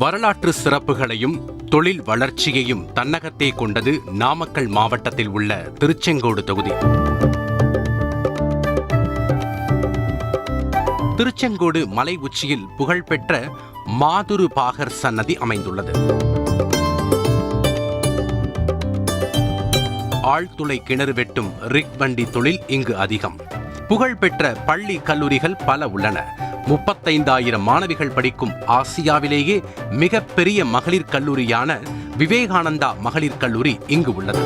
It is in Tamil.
வரலாற்று சிறப்புகளையும் தொழில் வளர்ச்சியையும் தன்னகத்தே கொண்டது நாமக்கல் மாவட்டத்தில் உள்ள திருச்செங்கோடு தொகுதி. திருச்செங்கோடு மலை உச்சியில் புகழ்பெற்ற மாதுரு பாகர் சன்னதி அமைந்துள்ளது. ஆழ்துளை கிணறு வெட்டும் ரிக் வண்டி தொழில் இங்கு அதிகம். புகழ்பெற்ற பள்ளி கல்லூரிகள் பல உள்ளன. 35,000 மாணவிகள் படிக்கும் ஆசியாவிலேயே மிகப்பெரிய மகளிர் கல்லூரியான விவேகானந்தா மகளிர் கல்லூரி இங்கு உள்ளது.